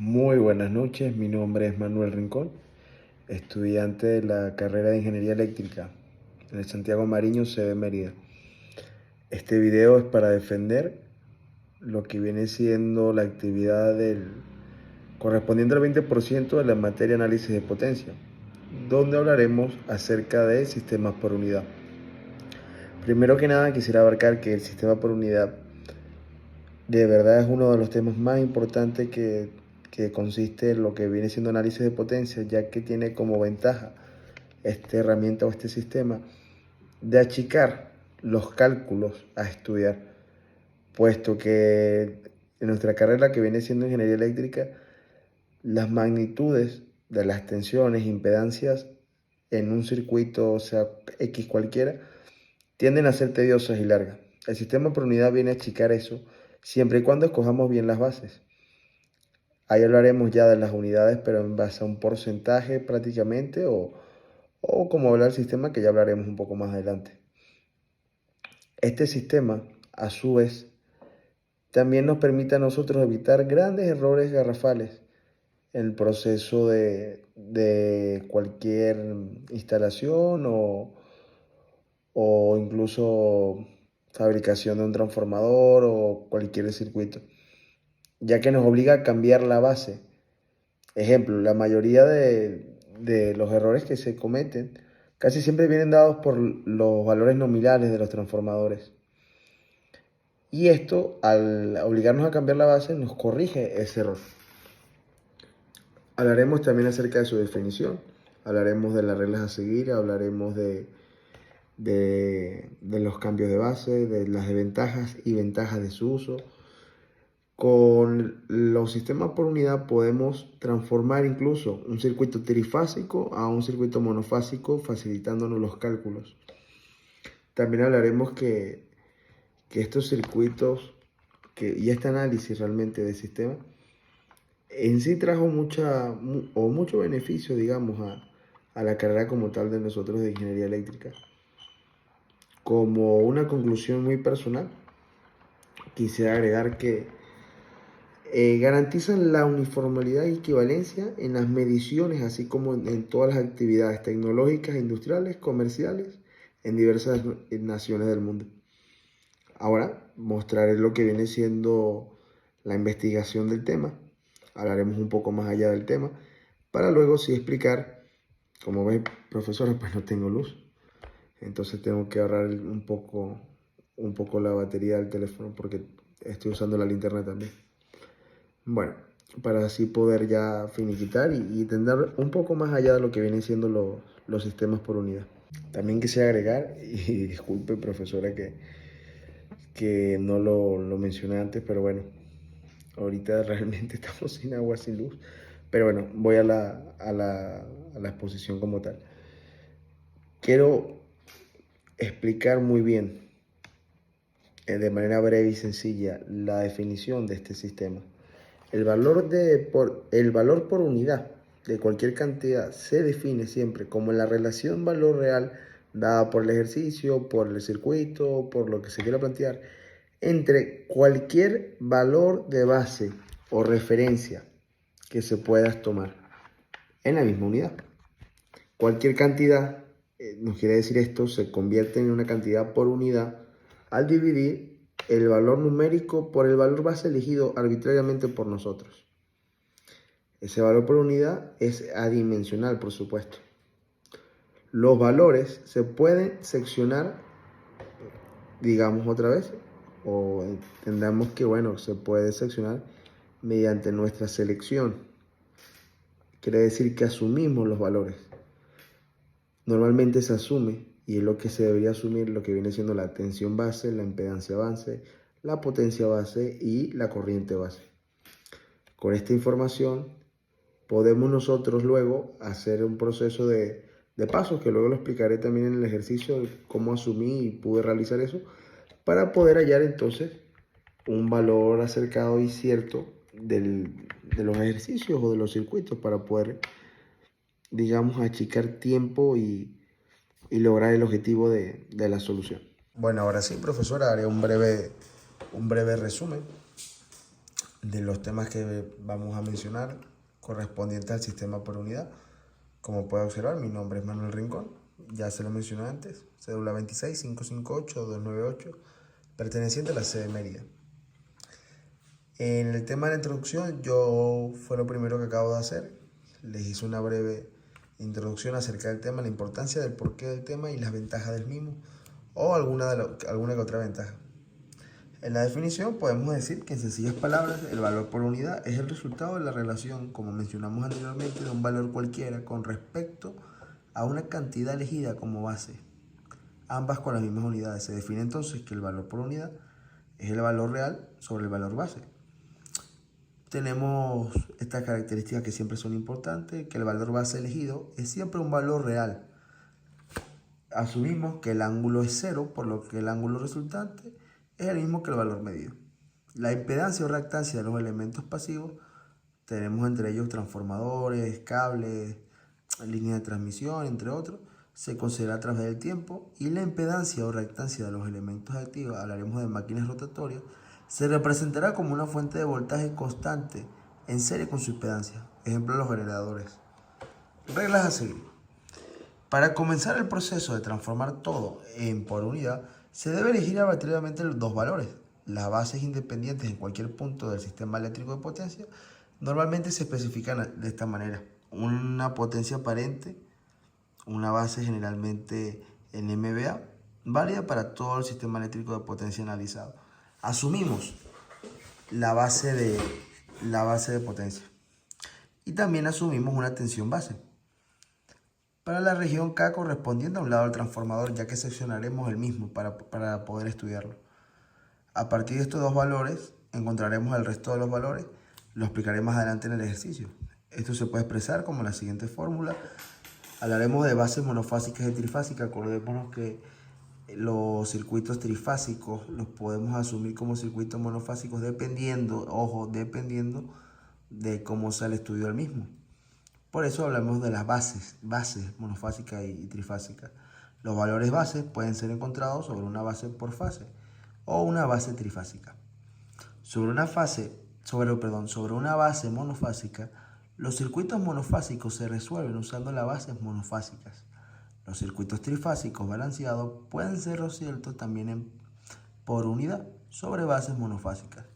Muy buenas noches, mi nombre es Manuel Rincón, estudiante de la carrera de Ingeniería Eléctrica en el Santiago Mariño, sede Mérida. Este video es para defender lo que viene siendo la actividad correspondiente al 20% de la materia análisis de potencia, donde hablaremos acerca de sistemas por unidad. Primero que nada quisiera abarcar que el sistema por unidad de verdad es uno de los temas más importantes que consiste en lo que viene siendo análisis de potencia, ya que tiene como ventaja esta herramienta o este sistema de achicar los cálculos a estudiar, puesto que en nuestra carrera que viene siendo ingeniería eléctrica, las magnitudes de las tensiones, impedancias en un circuito, o sea, X cualquiera, tienden a ser tediosas y largas. El sistema por unidad viene a achicar eso siempre y cuando escojamos bien las bases. Ahí hablaremos ya de las unidades, pero en base a un porcentaje prácticamente o como habla el sistema, que ya hablaremos un poco más adelante. Este sistema, a su vez, también nos permite a nosotros evitar grandes errores garrafales en el proceso de cualquier instalación o incluso fabricación de un transformador o cualquier circuito, ya que nos obliga a cambiar la base. Ejemplo, la mayoría de los errores que se cometen casi siempre vienen dados por los valores nominales de los transformadores. Y esto, al obligarnos a cambiar la base, nos corrige ese error. Hablaremos también acerca de su definición, hablaremos de las reglas a seguir, hablaremos de los cambios de base, de las desventajas y ventajas de su uso. Con los sistemas por unidad podemos transformar incluso un circuito trifásico a un circuito monofásico, facilitándonos los cálculos. También hablaremos que estos circuitos y este análisis realmente del sistema en sí trajo mucho beneficio, digamos, a la carrera como tal de nosotros de ingeniería eléctrica. Como una conclusión muy personal, quisiera agregar que garantizan la uniformidad y equivalencia en las mediciones, así como en todas las actividades tecnológicas, industriales, comerciales, en diversas naciones del mundo. Ahora mostraré lo que viene siendo la investigación del tema. Hablaremos un poco más allá del tema, para luego sí explicar. Como ven, profesora, pues no tengo luz. Entonces tengo que ahorrar un poco la batería del teléfono porque estoy usando la linterna también. Bueno, para así poder ya finiquitar y entender un poco más allá de lo que vienen siendo los sistemas por unidad. También quisiera agregar, y disculpe profesora que no lo mencioné antes, pero bueno, ahorita realmente estamos sin agua, sin luz. Pero bueno, voy a la exposición como tal. Quiero explicar muy bien, de manera breve y sencilla, la definición de este sistema. El valor por unidad de cualquier cantidad se define siempre como la relación valor real dada por el ejercicio, por el circuito, por lo que se quiera plantear, entre cualquier valor de base o referencia que se pueda tomar en la misma unidad. Cualquier cantidad, nos quiere decir esto, se convierte en una cantidad por unidad al dividir el valor numérico por el valor base elegido arbitrariamente por nosotros. Ese valor por unidad es adimensional, por supuesto. Los valores se pueden seccionar, digamos otra vez, o entendamos que, bueno, se puede seccionar mediante nuestra selección. Quiere decir que asumimos los valores. Normalmente se asume, y es lo que se debería asumir, lo que viene siendo la tensión base, la impedancia base, la potencia base y la corriente base. Con esta información podemos nosotros luego hacer un proceso de pasos, que luego lo explicaré también en el ejercicio, cómo asumí y pude realizar eso, para poder hallar entonces un valor acercado y cierto de los ejercicios o de los circuitos para poder, digamos, achicar tiempo y lograr el objetivo de la solución. Bueno, ahora sí, profesora, haré un breve resumen. de los temas que vamos a mencionar correspondientes al sistema por unidad. Como puede observar, mi nombre es Manuel Rincón, ya se lo mencioné antes, cédula 26-558-298, perteneciente a la sede de Mérida. En el tema de la introducción, yo fue lo primero que acabo de hacer. Les hice una breve introducción acerca del tema, la importancia del porqué del tema y las ventajas del mismo, o alguna que otra ventaja. En la definición podemos decir que en sencillas palabras, el valor por unidad es el resultado de la relación, como mencionamos anteriormente, de un valor cualquiera con respecto a una cantidad elegida como base, ambas con las mismas unidades. Se define entonces que el valor por unidad es el valor real sobre el valor base. Tenemos estas características que siempre son importantes, que el valor base elegido es siempre un valor real. Asumimos que el ángulo es cero, por lo que el ángulo resultante es el mismo que el valor medido. La impedancia o reactancia de los elementos pasivos, tenemos entre ellos transformadores, cables, líneas de transmisión, entre otros, se considera a través del tiempo, y la impedancia o reactancia de los elementos activos, hablaremos de máquinas rotatorias, se representará como una fuente de voltaje constante en serie con su impedancia. Ejemplo, los generadores. Reglas a seguir. Para comenzar el proceso de transformar todo en por unidad, se debe elegir aleatoriamente los dos valores. Las bases independientes en cualquier punto del sistema eléctrico de potencia normalmente se especifican de esta manera. Una potencia aparente, una base generalmente en MVA, válida para todo el sistema eléctrico de potencia analizado. Asumimos la base de potencia y también asumimos una tensión base para la región K correspondiente a un lado del transformador, ya que seccionaremos el mismo para poder estudiarlo. A partir de estos dos valores encontraremos el resto de los valores, lo explicaré más adelante en el ejercicio. Esto se puede expresar como la siguiente fórmula. Hablaremos de bases monofásicas y trifásicas. Acordémonos que los circuitos trifásicos los podemos asumir como circuitos monofásicos dependiendo de cómo sea el estudio del mismo. Por eso hablamos de las bases monofásicas y trifásicas. Los valores bases pueden ser encontrados sobre una base por fase o una base trifásica. Sobre una base monofásica, los circuitos monofásicos se resuelven usando las bases monofásicas. Los circuitos trifásicos balanceados pueden ser resueltos también por unidad sobre bases monofásicas,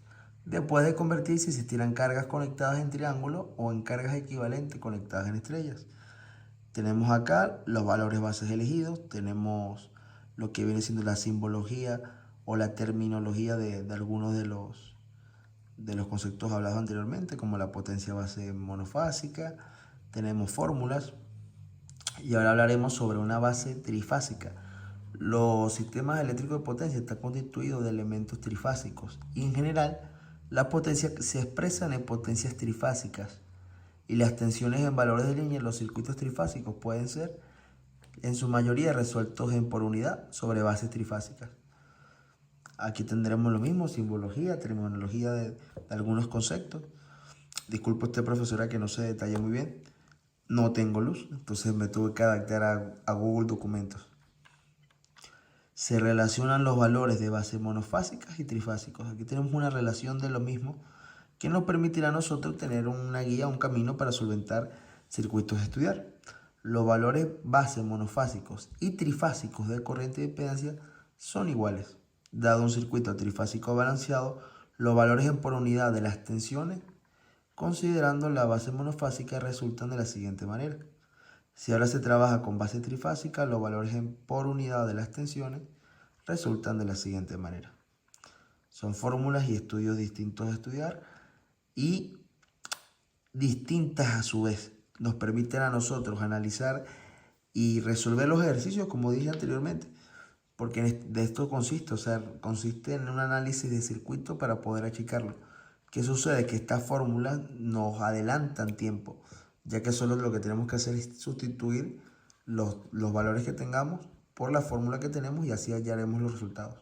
después de convertir si existieran cargas conectadas en triángulo o en cargas equivalentes conectadas en estrellas. Tenemos acá los valores bases elegidos, tenemos lo que viene siendo la simbología o la terminología de algunos de los conceptos hablados anteriormente, como la potencia base monofásica. Tenemos fórmulas y ahora hablaremos sobre una base trifásica. Los sistemas eléctricos de potencia están constituidos de elementos trifásicos y en general las potencias se expresan en potencias trifásicas y las tensiones en valores de línea en los circuitos trifásicos pueden ser en su mayoría resueltos en por unidad sobre bases trifásicas. Aquí tendremos lo mismo, simbología, terminología de algunos conceptos. Disculpe usted, profesora, que no se detalle muy bien. No tengo luz, entonces me tuve que adaptar a Google Documentos. Se relacionan los valores de bases monofásicas y trifásicos. Aquí tenemos una relación de lo mismo que nos permitirá a nosotros tener una guía, un camino para solventar circuitos a estudiar. Los valores base monofásicos y trifásicos de corriente de impedancia son iguales. Dado un circuito trifásico balanceado, los valores en por unidad de las tensiones, considerando la base monofásica, resultan de la siguiente manera. Si ahora se trabaja con base trifásica, los valores en por unidad de las tensiones resultan de la siguiente manera. Son fórmulas y estudios distintos de estudiar y distintas a su vez. Nos permiten a nosotros analizar y resolver los ejercicios, como dije anteriormente, porque de esto consiste, consiste en un análisis de circuito para poder achicarlo. ¿Qué sucede? Que estas fórmulas nos adelantan tiempo, ya que solo lo que tenemos que hacer es sustituir los valores que tengamos por la fórmula que tenemos y así hallaremos los resultados.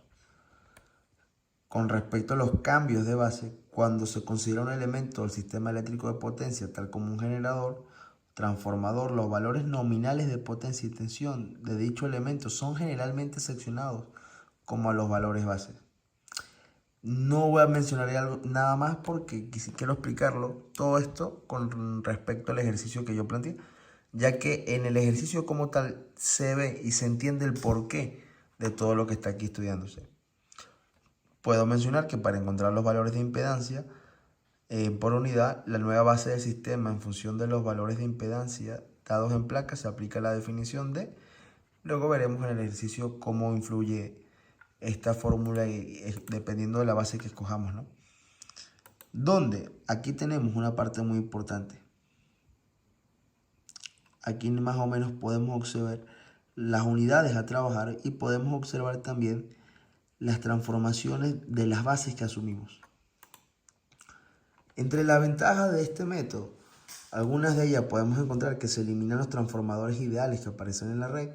Con respecto a los cambios de base, cuando se considera un elemento del sistema eléctrico de potencia, tal como un generador, transformador, los valores nominales de potencia y tensión de dicho elemento son generalmente seccionados como a los valores bases. No voy a mencionar nada más porque quiero explicarlo todo esto con respecto al ejercicio que yo planteé, ya que en el ejercicio como tal se ve y se entiende el porqué de todo lo que está aquí estudiándose. Puedo mencionar que para encontrar los valores de impedancia por unidad, la nueva base del sistema en función de los valores de impedancia dados en placa se aplica la definición de. Luego veremos en el ejercicio cómo influye esta fórmula dependiendo de la base que escojamos, ¿no? Donde aquí tenemos una parte muy importante. Aquí más o menos podemos observar las unidades a trabajar y podemos observar también las transformaciones de las bases que asumimos. Entre las ventajas de este método, algunas de ellas podemos encontrar que se eliminan los transformadores ideales que aparecen en la red.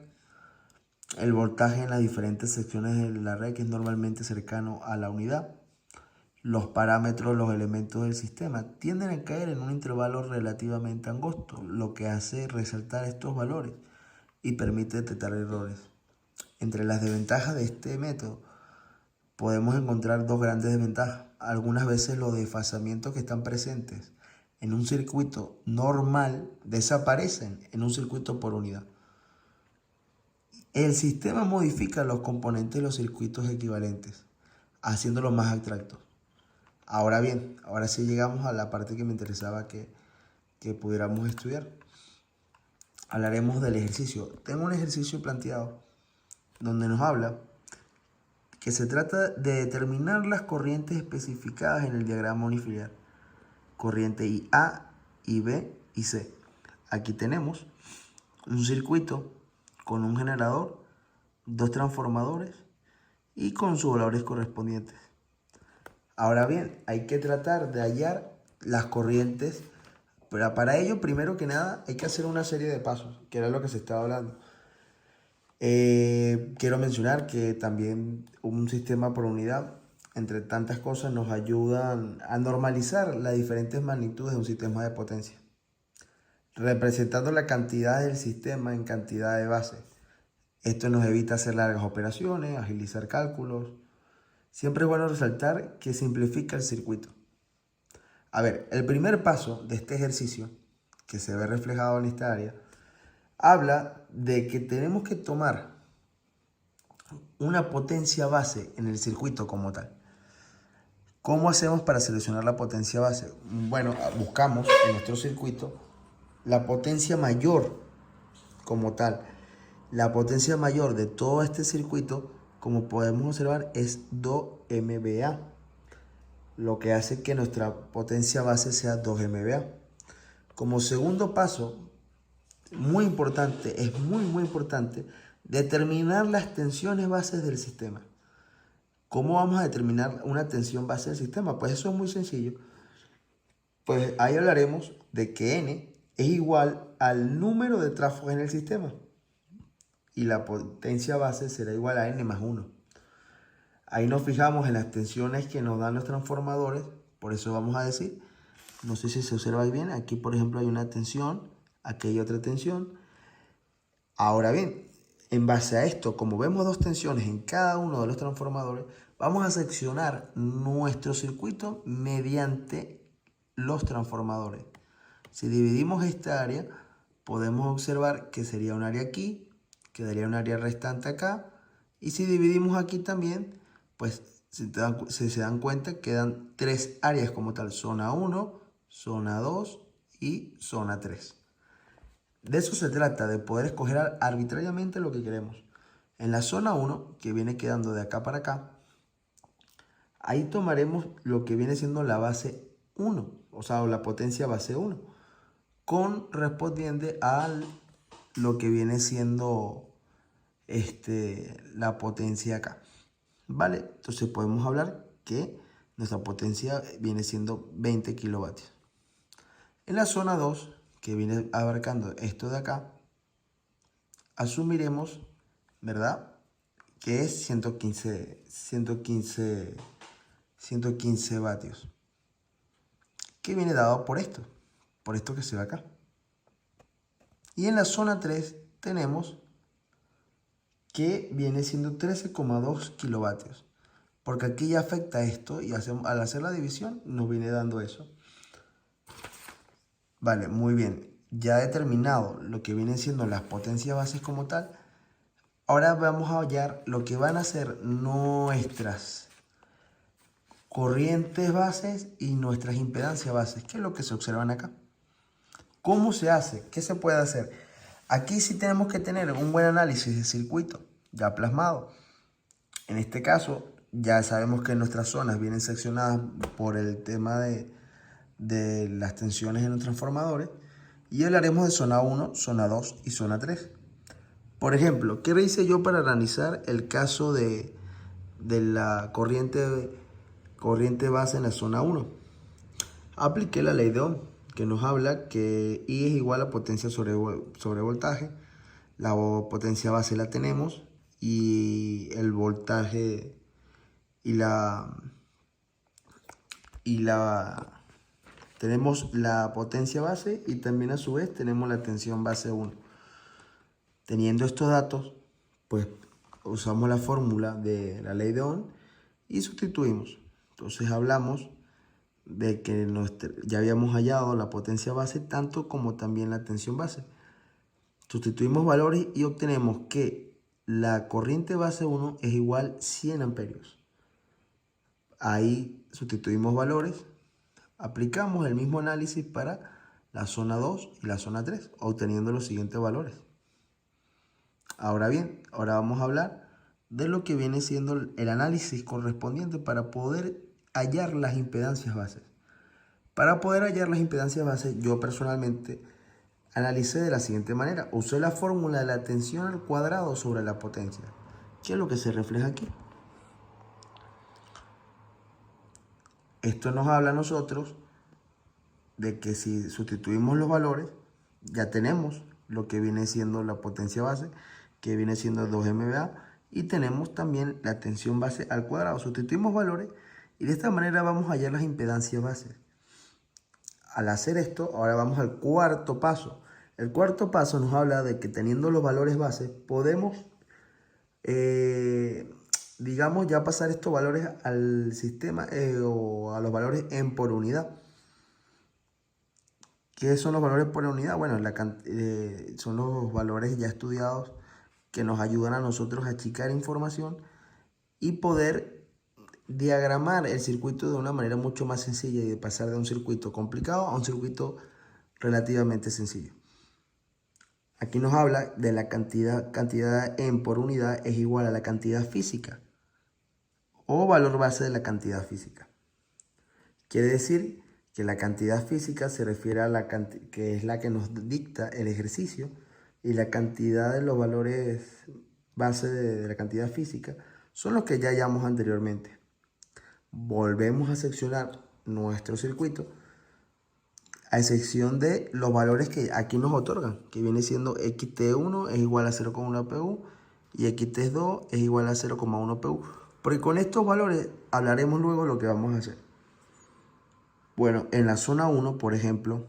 El voltaje en las diferentes secciones de la red que es normalmente cercano a la unidad. Los parámetros, los elementos del sistema tienden a caer en un intervalo relativamente angosto, lo que hace resaltar estos valores y permite detectar errores. Entre las desventajas de este método podemos encontrar dos grandes desventajas. Algunas veces los desfasamientos que están presentes en un circuito normal desaparecen en un circuito por unidad. El sistema modifica los componentes de los circuitos equivalentes, haciéndolos más abstractos. Ahora bien, ahora sí llegamos a la parte que me interesaba que pudiéramos estudiar. Hablaremos del ejercicio. Tengo un ejercicio planteado donde nos habla que se trata de determinar las corrientes especificadas en el diagrama unifiliar. Corriente IA, IB y C. Aquí tenemos un circuito con un generador, dos transformadores y con sus valores correspondientes. Ahora bien, hay que tratar de hallar las corrientes, pero para ello, primero que nada, hay que hacer una serie de pasos, que era lo que se estaba hablando. Quiero mencionar que también un sistema por unidad, entre tantas cosas, nos ayudan a normalizar las diferentes magnitudes de un sistema de potencia, representando la cantidad del sistema en cantidad de bases. Esto nos evita hacer largas operaciones, agilizar cálculos. Siempre es bueno resaltar que simplifica el circuito. A ver, el primer paso de este ejercicio, que se ve reflejado en esta área, habla de que tenemos que tomar una potencia base en el circuito como tal. ¿Cómo hacemos para seleccionar la potencia base? Bueno, buscamos en nuestro circuito la potencia mayor como tal. La potencia mayor de todo este circuito, como podemos observar, es 2 MVA, lo que hace que nuestra potencia base sea 2 MVA. Como segundo paso, muy importante, es muy importante, determinar las tensiones bases del sistema. ¿Cómo vamos a determinar una tensión base del sistema? Pues eso es muy sencillo. Pues ahí hablaremos de que N es igual al número de tráfegos en el sistema. Y la potencia base será igual a N más 1. Ahí nos fijamos en las tensiones que nos dan los transformadores. Por eso vamos a decir, no sé si se observa bien, aquí por ejemplo hay una tensión, aquí hay otra tensión. Ahora bien, en base a esto, como vemos dos tensiones en cada uno de los transformadores, vamos a seccionar nuestro circuito mediante los transformadores. Si dividimos esta área, podemos observar que sería un área aquí, quedaría un área restante acá, y si dividimos aquí también, pues si se dan cuenta, quedan tres áreas como tal: zona 1, zona 2 y zona 3. De eso se trata, de poder escoger arbitrariamente lo que queremos. En la zona 1, que viene quedando de acá para acá, ahí tomaremos lo que viene siendo la base 1, o sea, la potencia base 1, correspondiente a lo que viene siendo la potencia acá. ¿Vale? Entonces podemos hablar que nuestra potencia viene siendo 20 kilovatios. En la zona 2, que viene abarcando esto de acá, asumiremos, ¿verdad?, que es 115 vatios, que viene dado por esto que se ve acá. Y en la zona 3 tenemos que viene siendo 13,2 kilovatios. porque aquí ya afecta esto y al hacer la división nos viene dando eso. Vale, muy bien. Ya determinado lo que vienen siendo las potencias bases como tal, ahora vamos a hallar lo que van a ser nuestras corrientes bases y nuestras impedancias bases, que es lo que se observan acá. ¿Cómo se hace? ¿Qué se puede hacer? Aquí sí tenemos que tener un buen análisis de circuito ya plasmado. En este caso, ya sabemos que nuestras zonas vienen seccionadas por el tema de las tensiones en los transformadores y hablaremos de zona 1, zona 2 y zona 3. Por ejemplo, ¿qué hice yo para analizar el caso de la corriente base en la zona 1? Apliqué la ley de Ohm, que nos habla que I es igual a potencia sobre voltaje. La potencia base la tenemos y el voltaje tenemos la potencia base y también a su vez tenemos la tensión base 1. Teniendo estos datos, pues usamos la fórmula de la ley de Ohm y sustituimos. Entonces hablamos de que ya habíamos hallado la potencia base tanto como también la tensión base. Sustituimos valores y obtenemos que la corriente base 1 es igual a 100 amperios. Ahí sustituimos valores, aplicamos el mismo análisis para la zona 2 y la zona 3, obteniendo los siguientes valores. Ahora bien, ahora vamos a hablar de lo que viene siendo el análisis correspondiente para poder hallar las impedancias bases. Para poder hallar las impedancias bases, yo personalmente analicé de la siguiente manera. Usé la fórmula de la tensión al cuadrado sobre la potencia. ¿Qué es lo que se refleja aquí? Esto nos habla a nosotros de que si sustituimos los valores, ya tenemos lo que viene siendo la potencia base, que viene siendo 2 MVA, y tenemos también la tensión base al cuadrado. Sustituimos valores y de esta manera vamos a hallar las impedancias bases. Al hacer esto, ahora vamos al cuarto paso. El cuarto paso nos habla de que teniendo los valores bases, podemos, digamos, ya pasar estos valores al sistema o a los valores en por unidad. ¿Qué son los valores por unidad? Bueno, son los valores ya estudiados que nos ayudan a nosotros a achicar información y poder diagramar el circuito de una manera mucho más sencilla y de pasar de un circuito complicado a un circuito relativamente sencillo. Aquí nos habla de la cantidad en por unidad es igual a la cantidad física o valor base de la cantidad física. Quiere decir que la cantidad física se refiere a que es la que nos dicta el ejercicio, y la cantidad de los valores base de la cantidad física son los que ya hallamos anteriormente. Volvemos a seccionar nuestro circuito a excepción de los valores que aquí nos otorgan, que viene siendo xt1 es igual a 0,1 pu y xt2 es igual a 0,1 pu. Porque con estos valores hablaremos luego de lo que vamos a hacer. Bueno, en la zona 1, por ejemplo,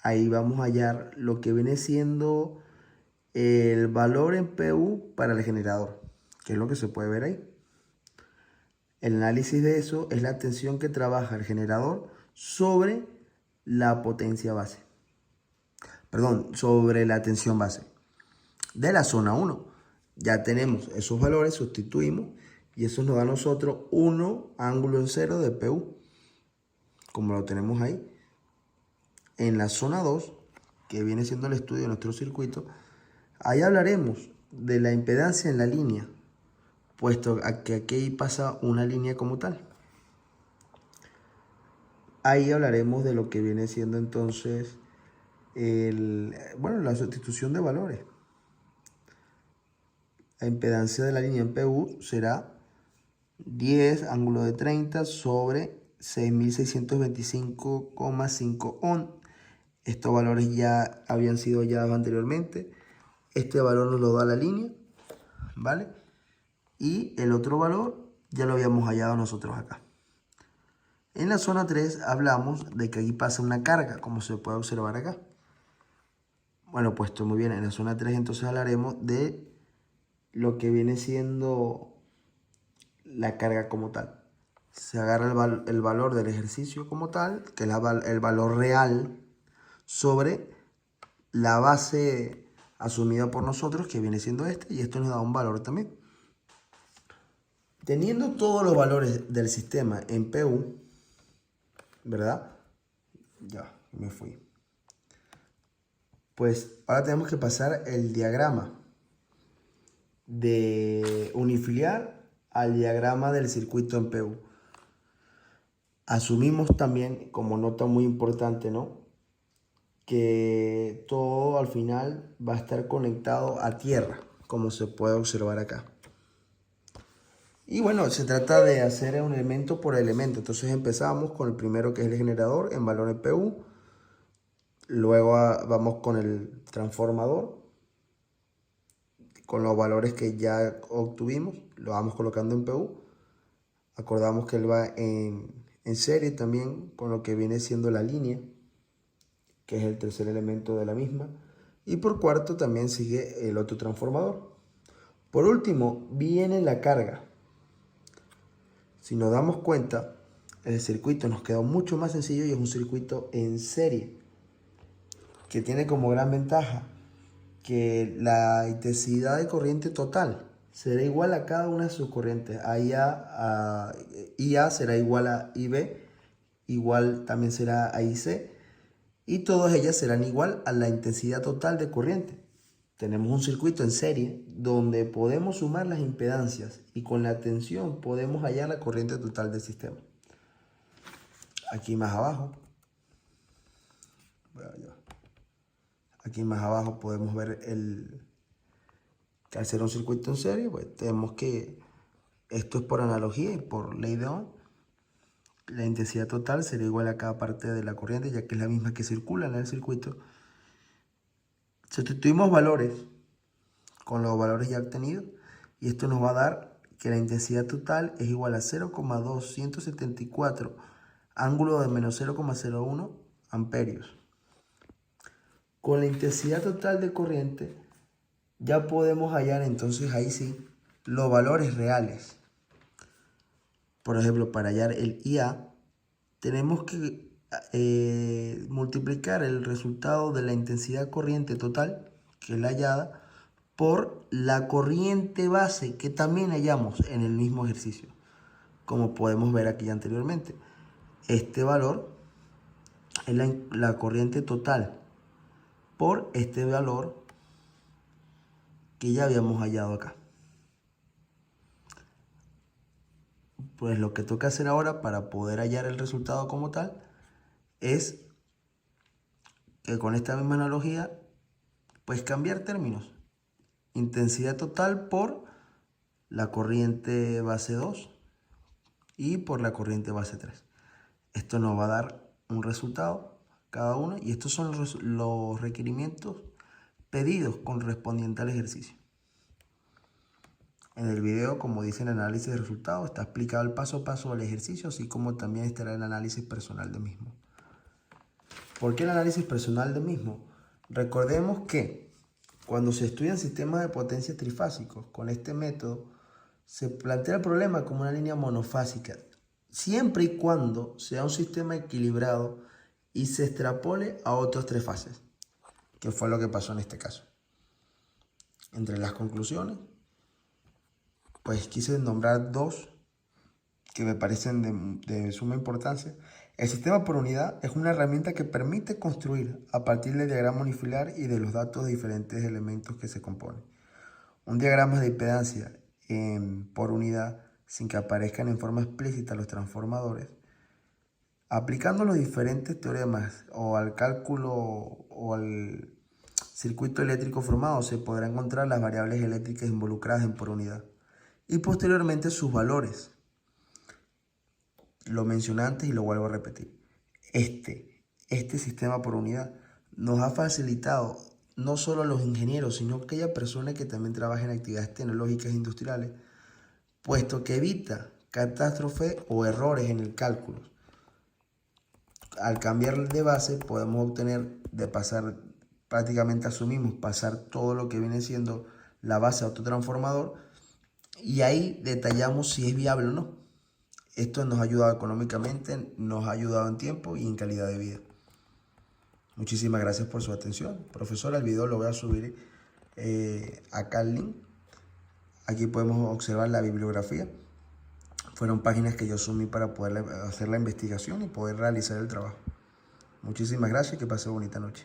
ahí vamos a hallar lo que viene siendo el valor en pu para el generador, que es lo que se puede ver ahí. El análisis de eso es la tensión que trabaja el generador sobre la potencia base. Perdón, sobre la tensión base. De la zona 1, ya tenemos esos valores, sustituimos y eso nos da a nosotros 1 ángulo en 0 de pu, como lo tenemos ahí. En la zona 2, que viene siendo el estudio de nuestro circuito, ahí hablaremos de la impedancia en la línea, puesto que aquí pasa una línea como tal. Ahí hablaremos de lo que viene siendo entonces la sustitución de valores. La impedancia de la línea en pu será 10 ángulo de 30 sobre 6625,5 ohm. Estos valores ya habían sido hallados anteriormente. Este valor nos lo da la línea, ¿vale? Y el otro valor ya lo habíamos hallado nosotros acá. En la zona 3 hablamos de que aquí pasa una carga, como se puede observar acá. Bueno, puesto muy bien, en la zona 3 entonces hablaremos de lo que viene siendo la carga como tal. Se agarra el valor del ejercicio como tal, que es el valor real, sobre la base asumida por nosotros, que viene siendo este, y esto nos da un valor también. Teniendo todos los valores del sistema en PU, ¿verdad? Ya, me fui. Pues ahora tenemos que pasar el diagrama de unifiliar al diagrama del circuito en PU. Asumimos también, como nota muy importante, ¿no?, que todo al final va a estar conectado a tierra, como se puede observar acá. Y bueno, se trata de hacer un elemento por elemento. Entonces empezamos con el primero, que es el generador en valor en PU. Luego vamos con el transformador, con los valores que ya obtuvimos, lo vamos colocando en PU. Acordamos que él va en serie también con lo que viene siendo la línea, que es el tercer elemento de la misma. Y por cuarto también sigue el otro transformador. Por último viene la carga. Si nos damos cuenta, el circuito nos queda mucho más sencillo y es un circuito en serie, que tiene como gran ventaja que la intensidad de corriente total será igual a cada una de sus corrientes. IA será igual a IB, igual también será a IC, y todas ellas serán igual a la intensidad total de corriente. Tenemos un circuito en serie donde podemos sumar las impedancias y con la tensión podemos hallar la corriente total del sistema. Aquí más abajo, podemos ver que al ser un circuito en serie, pues tenemos que, esto es por analogía y por ley de Ohm, la intensidad total será igual a cada parte de la corriente, ya que es la misma que circula en el circuito. Sustituimos valores con los valores ya obtenidos y esto nos va a dar que la intensidad total es igual a 0,274 ángulo de menos 0,01 amperios. Con la intensidad total de corriente ya podemos hallar entonces ahí sí los valores reales. Por ejemplo, para hallar el IA tenemos que multiplicar el resultado de la intensidad corriente total, que es la hallada, por la corriente base que también hallamos en el mismo ejercicio, como podemos ver aquí anteriormente. Este valor es la corriente total por este valor que ya habíamos hallado acá. Pues lo que toca hacer ahora para poder hallar el resultado como tal es que con esta misma analogía pues cambiar términos. Intensidad total por la corriente base 2 y por la corriente base 3. Esto nos va a dar un resultado cada uno y estos son los requerimientos pedidos correspondientes al ejercicio. En el video, como dice el análisis de resultados, está explicado el paso a paso del ejercicio, así como también estará el análisis personal del mismo. ¿Por qué el análisis personal del mismo? Recordemos que cuando se estudian sistemas de potencia trifásicos con este método, se plantea el problema como una línea monofásica, siempre y cuando sea un sistema equilibrado y se extrapole a otras tres fases, que fue lo que pasó en este caso. Entre las conclusiones, pues quise nombrar dos que me parecen de suma importancia. El sistema por unidad es una herramienta que permite construir a partir del diagrama unifiliar y de los datos de diferentes elementos que se componen. Un diagrama de impedancia por unidad sin que aparezcan en forma explícita los transformadores. Aplicando los diferentes teoremas o al cálculo o al circuito eléctrico formado se podrán encontrar las variables eléctricas involucradas en por unidad y posteriormente sus valores. Lo mencioné antes y lo vuelvo a repetir. Este sistema por unidad nos ha facilitado no solo a los ingenieros, sino a aquella persona que también trabaja en actividades tecnológicas e industriales, puesto que evita catástrofes o errores en el cálculo. Al cambiar de base podemos obtener prácticamente asumimos pasar todo lo que viene siendo la base a otro transformador y ahí detallamos si es viable o no. Esto nos ha ayudado económicamente, nos ha ayudado en tiempo y en calidad de vida. Muchísimas gracias por su atención. Profesora, el video lo voy a subir acá al link. Aquí podemos observar la bibliografía. Fueron páginas que yo sumí para poder hacer la investigación y poder realizar el trabajo. Muchísimas gracias y que pase bonita noche.